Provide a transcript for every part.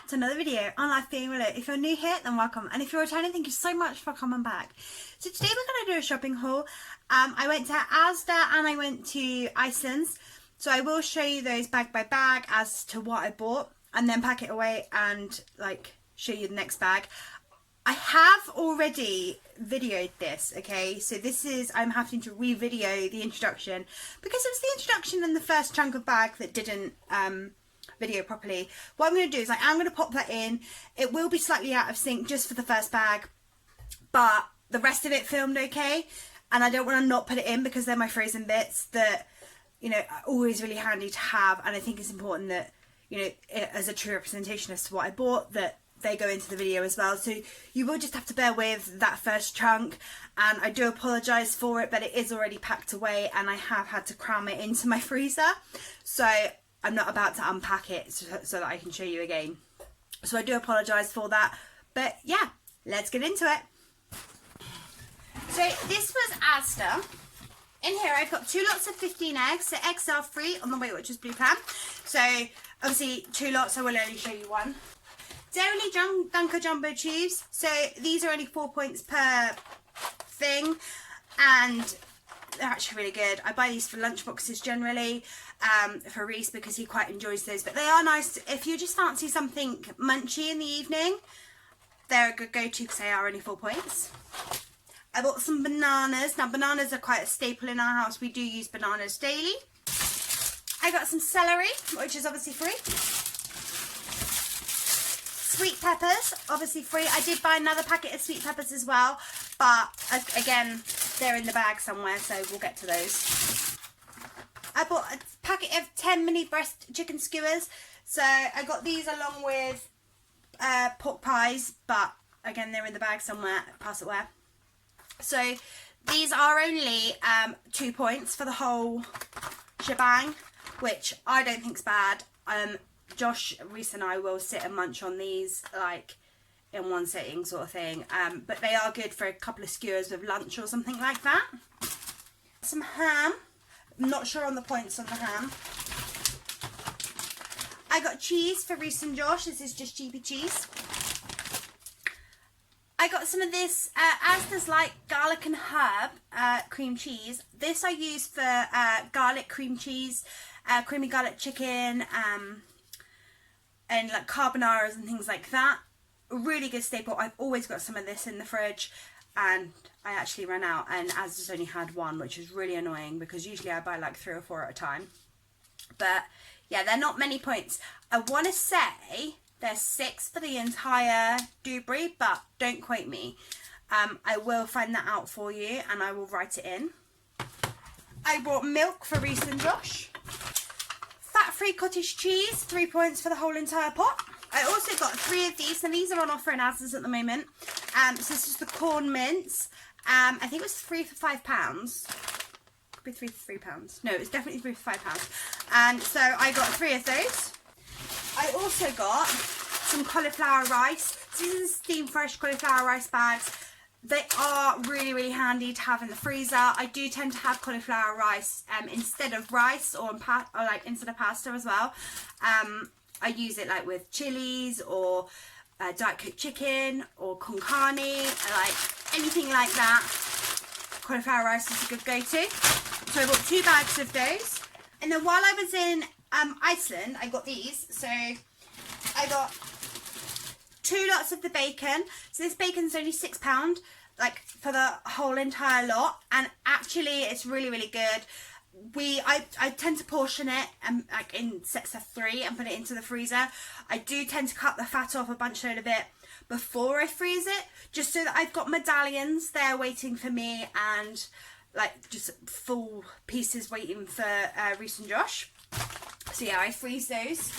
to another video on Life Being Real. If you're new here, then welcome, and if you're returning, thank you so much for coming back. So today we're going to do a shopping haul. I went to Asda and I went to Iceland, so I will show you those bag by bag as to what I bought, and then pack it away and like show you the next bag. I have already videoed this, okay, so this is, I'm having to re-video the introduction because it was the introduction and the first chunk of bag that didn't video properly. What I'm going to do is I'm going to pop that in. It will be slightly out of sync just for the first bag, but the rest of it filmed okay, and I don't want to not put it in because they're my frozen bits that, you know, are always really handy to have, and I think it's important that, you know, as a true representation as to what I bought, that they go into the video as well. So you will just have to bear with that first chunk, and I do apologise for it, but it is already packed away and I have had to cram it into my freezer, so I'm not about to unpack it so that I can show you again. So I do apologise for that, but yeah, let's get into it. So this was Asda. In here I've got 2 lots of 15 eggs, so eggs are free on the Weight Watchers Blue Plan. So obviously 2 lots, I will only show you one. Dairy Dunker Jumbo Cheese, so these are only 4 points per thing, and they're actually really good. I buy these for lunch boxes generally, for Reese because he quite enjoys those, but they are nice if you just fancy something munchy in the evening. They're a good go-to because they are only 4 points. I bought some bananas. Now bananas are quite a staple in our house. We do use bananas daily. I got some celery, which is obviously free. Sweet peppers, obviously free. I did buy another packet of sweet peppers as well, but again, they're in the bag somewhere, so we'll get to those. I bought a packet of 10 mini breast chicken skewers, so I got these along with pork pies, but again, they're in the bag somewhere, pass it where. So these are only 2 points for the whole shebang, which I don't think's bad. Josh, Reese and I will sit and munch on these like in one sitting sort of thing, but they are good for a couple of skewers with lunch or something like that. Some ham. I'm not sure on the points on the ham. I got cheese for Reese and Josh. This is just cheapy cheese. I got some of this Asda's like garlic and herb cream cheese. This I use for garlic cream cheese, creamy garlic chicken, and like carbonaras and things like that. A really good staple. I've always got some of this in the fridge, and I actually ran out, and Asda's only had one, which is really annoying because usually I buy like 3 or 4 at a time. But yeah, they're not many points. I want to say there's 6 for the entire Dewberry, but don't quote me. I will find that out for you and I will write it in. I bought milk for Reese and Josh. Fat-free cottage cheese, 3 points for the whole entire pot. I also got 3 of these, and these are on offer in Asda's at the moment. So this is the corn mince. I think it was 3 for £5. Could be 3 for £3. No, it was definitely 3 for £5. And so I got 3 of those. I also got some cauliflower rice. So these are the Steam Fresh cauliflower rice bags. They are really, really handy to have in the freezer. I do tend to have cauliflower rice instead of rice, or like instead of pasta as well. I use it like with chilies or Diet Coke chicken or con carne, like anything like that. Cauliflower rice is a good go-to. So I bought 2 bags of those. And then while I was in Iceland, I got these. So I got 2 lots of the bacon. So this bacon's only £6, like for the whole entire lot, and actually it's really, really good. I tend to portion it like in sets of 3 and put it into the freezer. I do tend to cut the fat off a bunch load of it before I freeze it, just so that I've got medallions there waiting for me, and like just full pieces waiting for Reese and Josh. So yeah, I freeze those.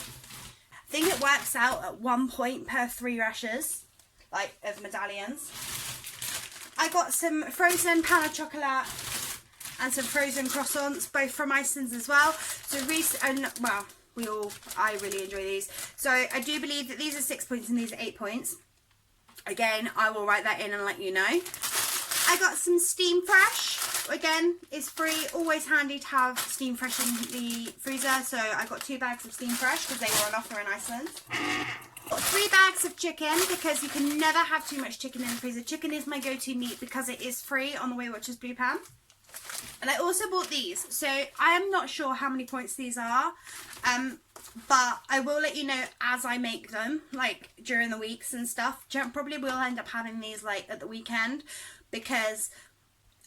I think it works out at 1 point per 3 rashers, like of medallions. I got some frozen pan au chocolat and some frozen croissants, both from Iceland as well. So Reese and, well, I really enjoy these. So I do believe that these are 6 points and these are 8 points. Again, I will write that in and let you know. I got some Steam Fresh. Again, it's free. Always handy to have Steam Fresh in the freezer. So I got 2 bags of Steam Fresh because they were on offer in Iceland. Got 3 bags of chicken because you can never have too much chicken in the freezer. Chicken is my go-to meat because it is free on the Weight Watchers Blue Pan. And I also bought these. So I am not sure how many points these are. But I will let you know as I make them, like during the weeks and stuff. Probably will end up having these like at the weekend because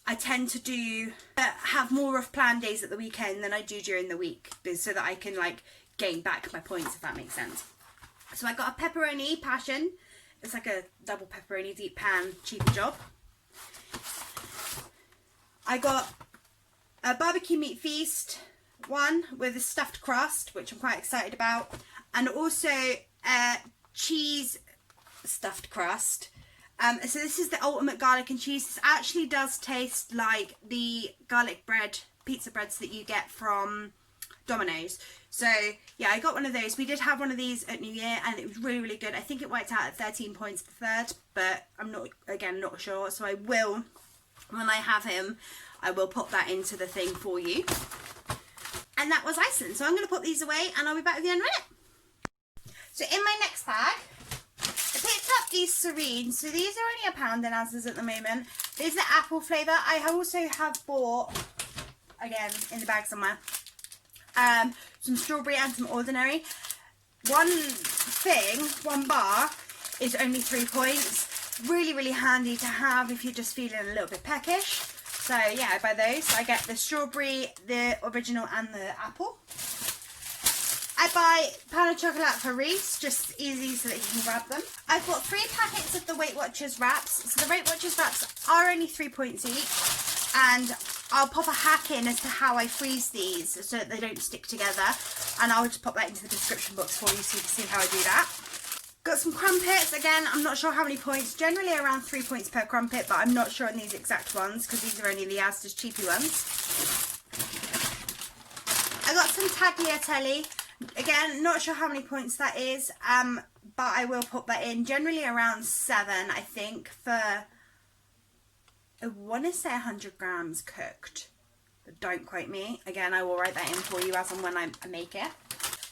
I tend to do have more of planned days at the weekend than I do during the week, so that I can like gain back my points, if that makes sense. So I got a pepperoni passion. It's like a double pepperoni deep pan cheapy job. I got a barbecue meat feast one with a stuffed crust, which I'm quite excited about, and also a cheese stuffed crust. So this is the ultimate garlic and cheese. This actually does taste like the garlic bread, pizza breads that you get from Domino's. So yeah, I got one of those. We did have one of these at New Year and it was really, really good. I think it worked out at 13 points for third, but I'm not sure. So I will, when I have him, I will pop that into the thing for you. And that was Iceland. So I'm going to put these away and I'll be back with you in a minute. So in my next bag, I picked up these Serenes. So these are only £1 in Asda's at the moment. These are the apple flavour. I also have bought, again, in the bag somewhere, some strawberry and some ordinary. One bar is only 3 points. Really, really handy to have if you're just feeling a little bit peckish. So yeah, I buy those. I get the strawberry, the original and the apple. I buy pan of chocolate for Reese, just easy so that you can grab them. I've got 3 packets of the Weight Watchers wraps. So the Weight Watchers wraps are only 3 points each. And I'll pop a hack in as to how I freeze these so that they don't stick together. And I'll just pop that into the description box for you so you can see how I do that. Got some crumpets. Again, I'm not sure how many points. Generally around 3 points per crumpet, but I'm not sure on these exact ones because these are only the Asda's cheapy ones. I got some tagliatelle. Again, not sure how many points that is, but I will put that in. Generally around 7, I think, for, I want to say 100 grams cooked, but don't quote me. Again, I will write that in for you as and when I make it.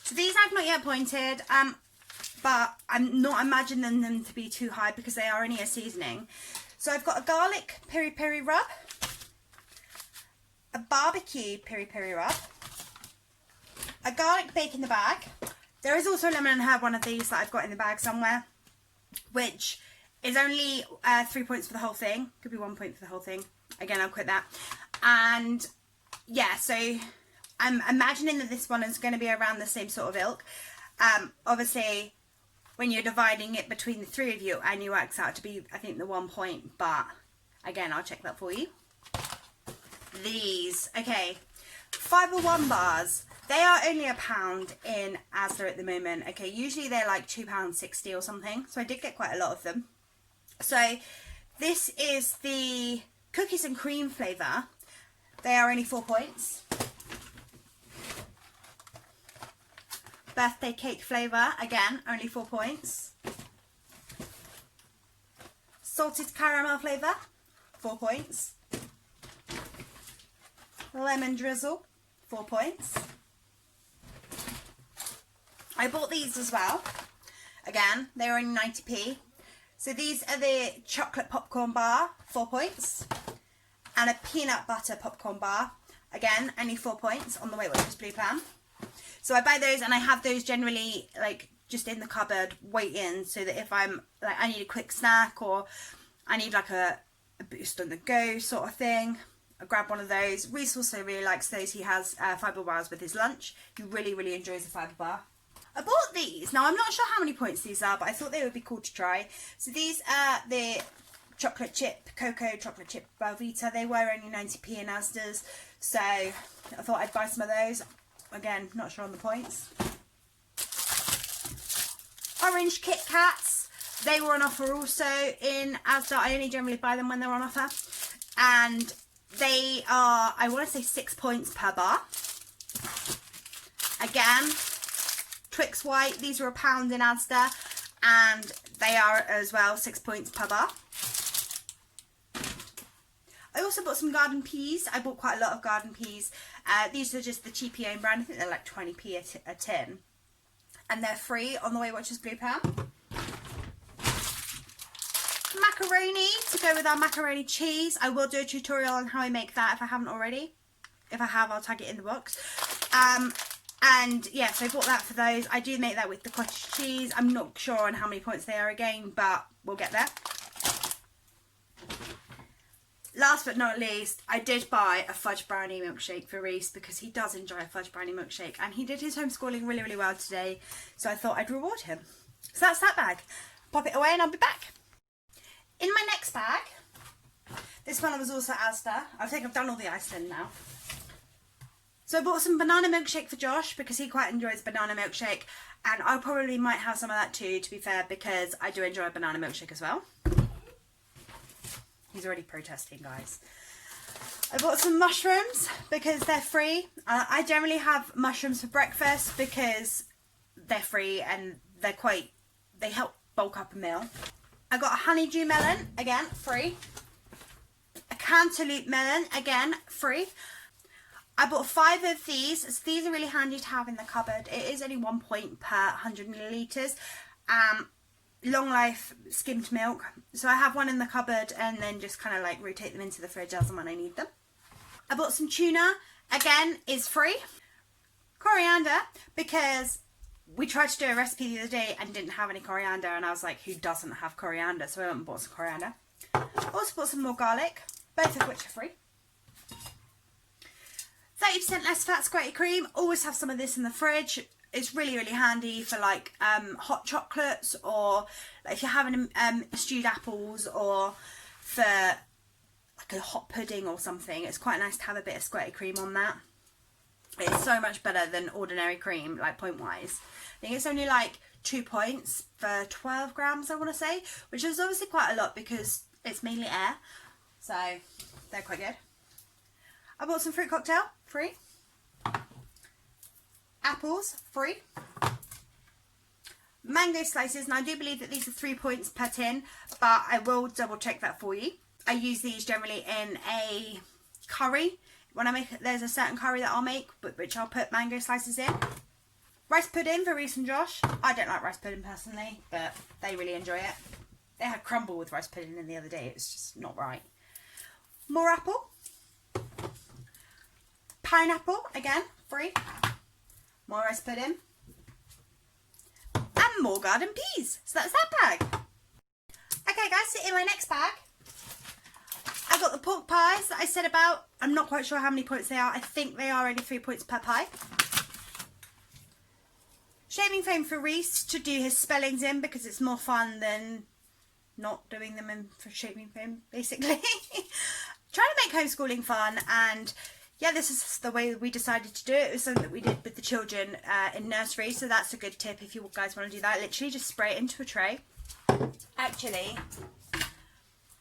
So these I've not yet pointed, but I'm not imagining them to be too high because they are only a seasoning. So I've got a garlic peri-peri rub, a barbecue peri-peri rub, a garlic bake in the bag. There is also a lemon and herb one of these that I've got in the bag somewhere, which is only 3 points for the whole thing. Could be 1 point for the whole thing. Again, I'll quit that. And yeah, so I'm imagining that this one is going to be around the same sort of ilk. Obviously, when you're dividing it between the 3 of you, it only works out to be, I think, the 1 point. But again, I'll check that for you. These, okay, Fibre One bars. They are only £1 in Asda at the moment. Okay, usually they're like £2.60 or something. So I did get quite a lot of them. So this is the cookies and cream flavour. They are only 4 points. Birthday cake flavour, again, only 4 points. Salted caramel flavour, 4 points. Lemon drizzle, 4 points. I bought these as well. Again, they were only 90p. So these are the chocolate popcorn bar, 4 points. And a peanut butter popcorn bar. Again, only 4 points on the Weight Watchers Blue Pan. So I buy those and I have those generally like just in the cupboard waiting so that if I'm like I need a quick snack or I need like a boost on the go sort of thing, I grab one of those. Reese also really likes those. He has fibre bars with his lunch. He really, really enjoys the fibre bar. I bought these. Now I'm not sure how many points these are, but I thought they would be cool to try. So these are the chocolate chip, cocoa chocolate chip Belvita. They were only 90p in Asda's. So I thought I'd buy some of those. Again, not sure on the points. Orange Kit Kats. They were on offer also in Asda. I only generally buy them when they're on offer. And they are, I want to say 6 points per bar. Again, Twix White. These were £1 in Asda. And they are as well 6 points per bar. I also bought some garden peas. I bought quite a lot of garden peas. These are just the cheapy own brand. I think they're like 20p a tin. and they're free on the Weight Watchers Blue Pan. Macaroni to go with our macaroni cheese. I will do a tutorial on how I make that if I haven't already. If I have, I'll tag it in the box. And yeah, so I bought that for those. I do make that with the cottage cheese. I'm not sure on how many points they are again, but we'll get there. Last but not least, I did buy a fudge brownie milkshake for Reese because he does enjoy a fudge brownie milkshake, and he did his homeschooling really, really well today, so I thought I'd reward him. So that's that bag. Pop it away and I'll be back. In my next bag, this one was also Asda. I think I've done all the Iceland now. So I bought some banana milkshake for Josh because he quite enjoys banana milkshake, and I probably might have some of that too, to be fair, because I do enjoy a banana milkshake as well. He's already protesting, guys. I bought some mushrooms because they're free. I generally have mushrooms for breakfast because they're free and they help bulk up a meal. I got a honeydew melon, again, free. A cantaloupe melon, again, free. I bought 5 of these. So these are really handy to have in the cupboard. It is only 1 point per 100 millilitres. Long life skimmed milk. So I have one in the cupboard and then just kind of like rotate them into the fridge as and when I need them. I bought some tuna. Again, is free. Coriander, because we tried to do a recipe the other day and didn't have any coriander, and I was like, who doesn't have coriander? So I went and bought some coriander. Also bought some more garlic, both of which are free. 30% less fat squirty cream. Always have some of this in the fridge. It's really, really handy for like hot chocolates, or like if you're having stewed apples, or for like a hot pudding or something. It's quite nice to have a bit of squirty cream on that. It's so much better than ordinary cream, like point wise. I think it's only like 2 points for 12 grams, I want to say, which is obviously quite a lot because it's mainly air. So they're quite good. I bought some fruit cocktail, free. Apples, free. Mango slices, and I do believe that these are 3 points per tin, but I will double check that for you. I use these generally in a curry. When I make, there's a certain curry that I'll make, but which I'll put mango slices in. Rice pudding for Reese and Josh. I don't like rice pudding personally, but they really enjoy it. They had crumble with rice pudding in the other day. It's just not right. More apple. Pineapple, again, free. More rice pudding. And more garden peas. So that's that bag. Okay guys, so in my next bag, I got the pork pies that I said about. I'm not quite sure how many points they are. I think they are only 3 points per pie. Shaving foam for Reese to do his spellings in because it's more fun than not doing them in for shaving foam, basically. Trying to make homeschooling fun, and yeah, this is the way we decided to do it. It was something that we did with the children in nursery, so that's a good tip if you guys want to do that. Literally just spray it into a tray. Actually,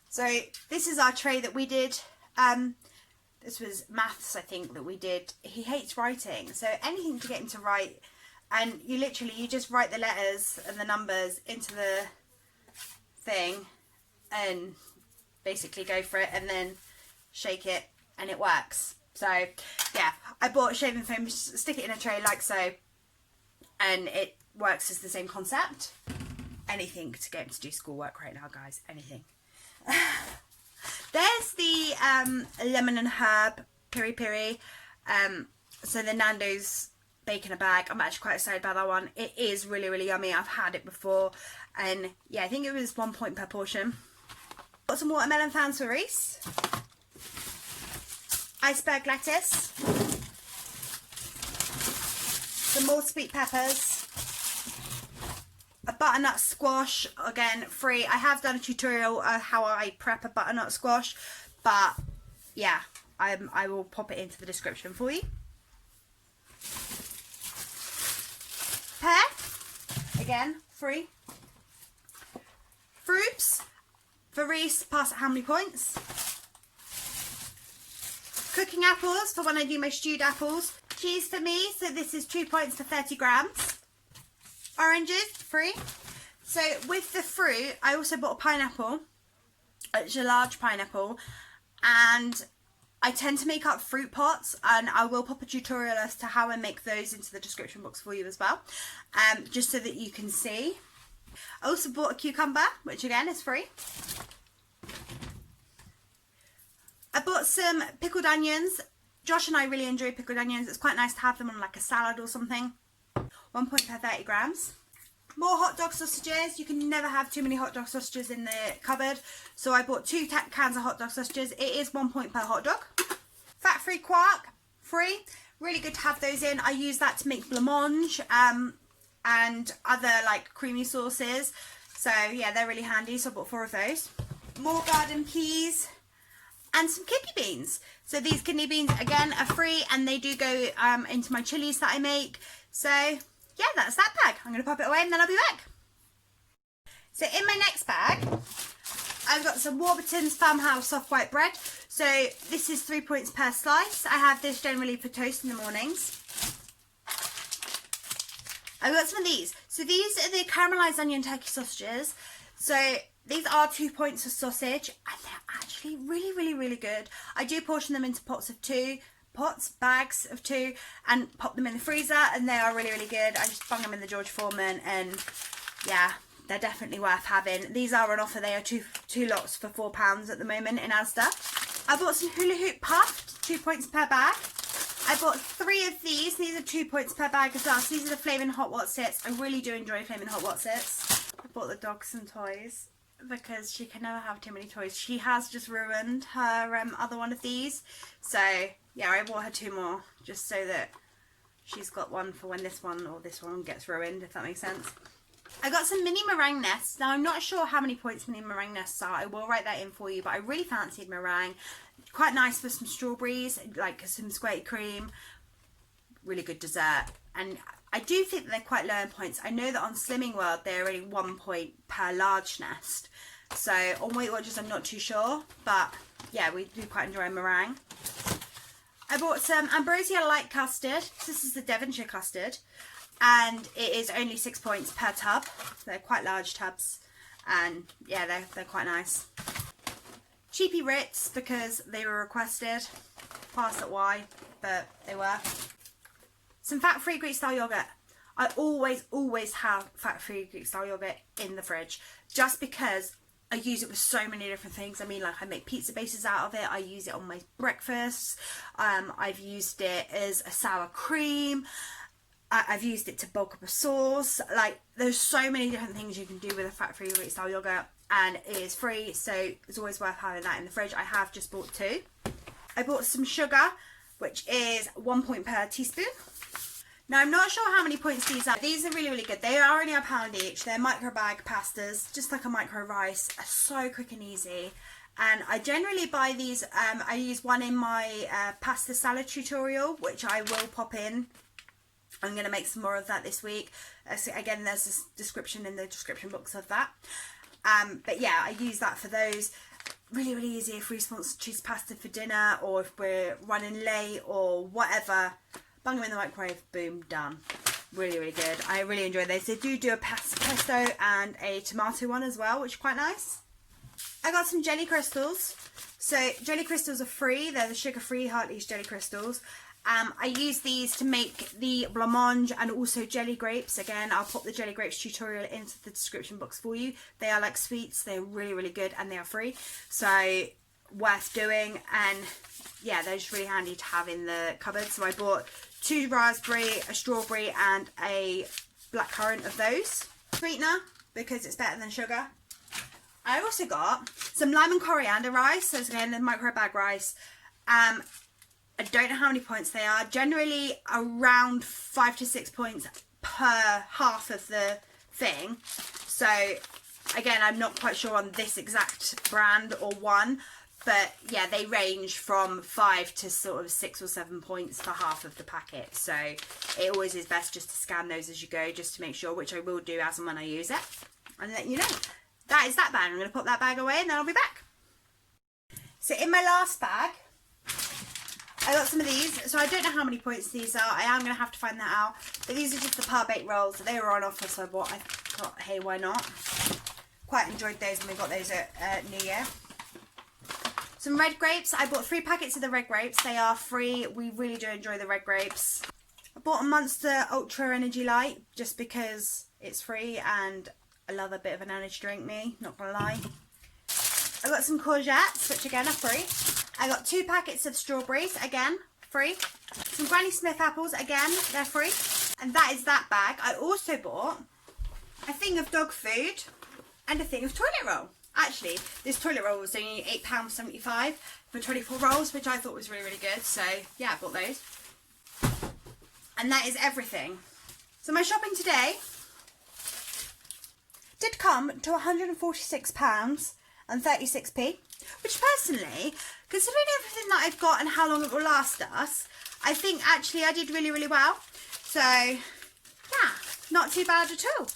so this is our tray that we did. This was maths, I think, that we did. He hates writing, so anything to get him to write. And you just write the letters and the numbers into the thing and basically go for it and then shake it and it works. So yeah, I bought shaving foam, stick it in a tray like so, and it works as the same concept. Anything to get him to do schoolwork right now, guys, anything. There's the lemon and herb piri piri. So the Nando's bacon a bag. I'm actually quite excited about that one. It is really, really yummy. I've had it before, and yeah, I think it was 1 point per portion. Got some watermelon fans for Reese. Iceberg lettuce. Some more sweet peppers. A butternut squash, again free. I have done a tutorial of how I prep a butternut squash, but yeah, I will pop it into the description for you. Pear, again free. Fruits for Reese, pass at how many points? Cooking apples for when I do my stewed apples. Cheese for me, so this is 2 points for 30 grams. Oranges, free. So with the fruit, I also bought a pineapple. It's a large pineapple, and I tend to make up fruit pots, and I will pop a tutorial as to how I make those into the description box for you as well, just so that you can see. I also bought a cucumber, which again is free. I bought some pickled onions. Josh and I really enjoy pickled onions. It's quite nice to have them on like a salad or something. 1 point per 30 grams. More hot dog sausages. You can never have too many hot dog sausages in the cupboard. So I bought 2 cans of hot dog sausages. It is 1 point per hot dog. Fat-free quark, free. Really good to have those in. I use that to make blancmange and other like creamy sauces. So yeah, they're really handy. So I bought 4 of those. More garden peas and some kidney beans. So these kidney beans again are free, and they do go into my chilies that I make. So yeah, that's that bag. I'm going to pop it away and then I'll be back. So in my next bag, I've got some Warburton's Farmhouse soft white bread. So this is 3 points per slice. I have this generally for toast in the mornings. I've got some of these. So these are the caramelised onion turkey sausages. So these are 2 points of sausage, and they're actually really, really, really good. I do portion them into bags of 2, and pop them in the freezer, and they are really, really good. I just bung them in the George Foreman, and yeah, they're definitely worth having. These are on offer. They are two lots for £4 at the moment in Asda. I bought some hula hoop puffed, 2 points per bag. I bought 3 of these. These are 2 points per bag as well. So these are the Flaming Hot Wotsits. I really do enjoy Flaming Hot Wotsits. I bought the dog some toys because she can never have too many toys. She has just ruined her other one of these. So yeah, I bought her 2 more just so that she's got one for when this one or this one gets ruined, if that makes sense. I got some mini meringue nests. Now I'm not sure how many points mini meringue nests are. I will write that in for you, but I really fancied meringue. Quite nice for some strawberries, like some squirty cream. Really good dessert. And I do think that they're quite low in points. I know that on Slimming World they're only 1 point per large nest. So on Weight Watchers I'm not too sure, but yeah, we do quite enjoy meringue. I bought some Ambrosia light custard. This is the Devonshire custard, and it is only 6 points per tub. They're quite large tubs, and yeah, they're quite nice. Cheapy Ritz because they were requested. Past at why, but they were. Some fat-free Greek style yogurt. I always have fat-free Greek style yogurt in the fridge, just because I use it with so many different things. I mean, like I make pizza bases out of it. I use it on my breakfasts. I've used it as a sour cream. I've used it to bulk up a sauce. Like, there's so many different things you can do with a fat-free Greek style yogurt, and it is free, so it's always worth having that in the fridge. I have just bought 2. I bought some sugar, which is 1 point per teaspoon. Now, I'm not sure how many points these are. These are really, really good. They are only £1 each. They're micro bag pastas, just like a micro rice. So quick and easy. And I generally buy these. I use one in my pasta salad tutorial, which I will pop in. I'm going to make some more of that this week. So again, there's a description in the description box of that. But yeah, I use that for those. Really, really easy if we just want to choose pasta for dinner, or if we're running late or whatever. Bung them in the microwave, boom, done. Really, really good. I really enjoy those. They do a pesto and a tomato one as well, which is quite nice. I got some jelly crystals. So jelly crystals are free. They're the sugar-free Hartley's jelly crystals. I use these to make the blancmange and also jelly grapes. Again, I'll pop the jelly grapes tutorial into the description box for you. They are like sweets. They're really, really good, and they are free. So worth doing. And yeah, they're just really handy to have in the cupboard. So I bought 2 raspberry, a strawberry, and a blackcurrant of those. Sweetener, because it's better than sugar. I also got some lime and coriander rice. So it's again the micro bag rice. I don't know how many points they are. Generally around 5 to 6 points per half of the thing. So again, I'm not quite sure on this exact brand or one, but yeah, they range from 5 to sort of 6 or 7 points for half of the packet. So it always is best just to scan those as you go, just to make sure, which I will do as and when I use it, and let you know. That is that bag. I'm going to put that bag away and then I'll be back. So in my last bag, I got some of these. So I don't know how many points these are. I am going to have to find that out. But these are just the par-baked rolls. They were on offer, so I thought, hey, why not? Quite enjoyed those, and we got those at New Year. Some red grapes. I bought 3 packets of the red grapes. They are free. We really do enjoy the red grapes. I bought a Monster Ultra Energy Light just because it's free and I love a bit of an energy drink, me, not gonna lie. I got some courgettes, which again are free. I got 2 packets of strawberries, again, free. Some Granny Smith apples, again, they're free. And that is that bag. I also bought a thing of dog food and a thing of toilet roll. Actually, this toilet roll was only £8.75 for 24 rolls, which I thought was really, really good. So, yeah, I bought those. And that is everything. So my shopping today did come to £146 and 36p, which personally, considering everything that I've got and how long it will last us, I think actually I did really, really well. So, yeah, not too bad at all.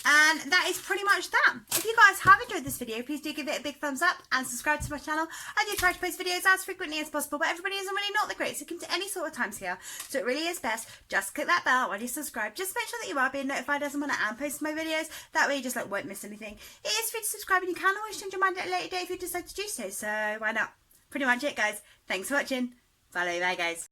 And that is pretty much that. If you guys have enjoyed this video, please do give it a big thumbs up and subscribe to my channel. I do try to post videos as frequently as possible, but everybody isn't really not the greatest to come to any sort of time scale. So it really is best, just click that bell while you subscribe. Just make sure that you are being notified as and when I am posting my videos. That way you just won't miss anything. It is free to subscribe and you can always change your mind at a later date if you decide to do so. So why not? Pretty much it, guys. Thanks for watching. Bye guys.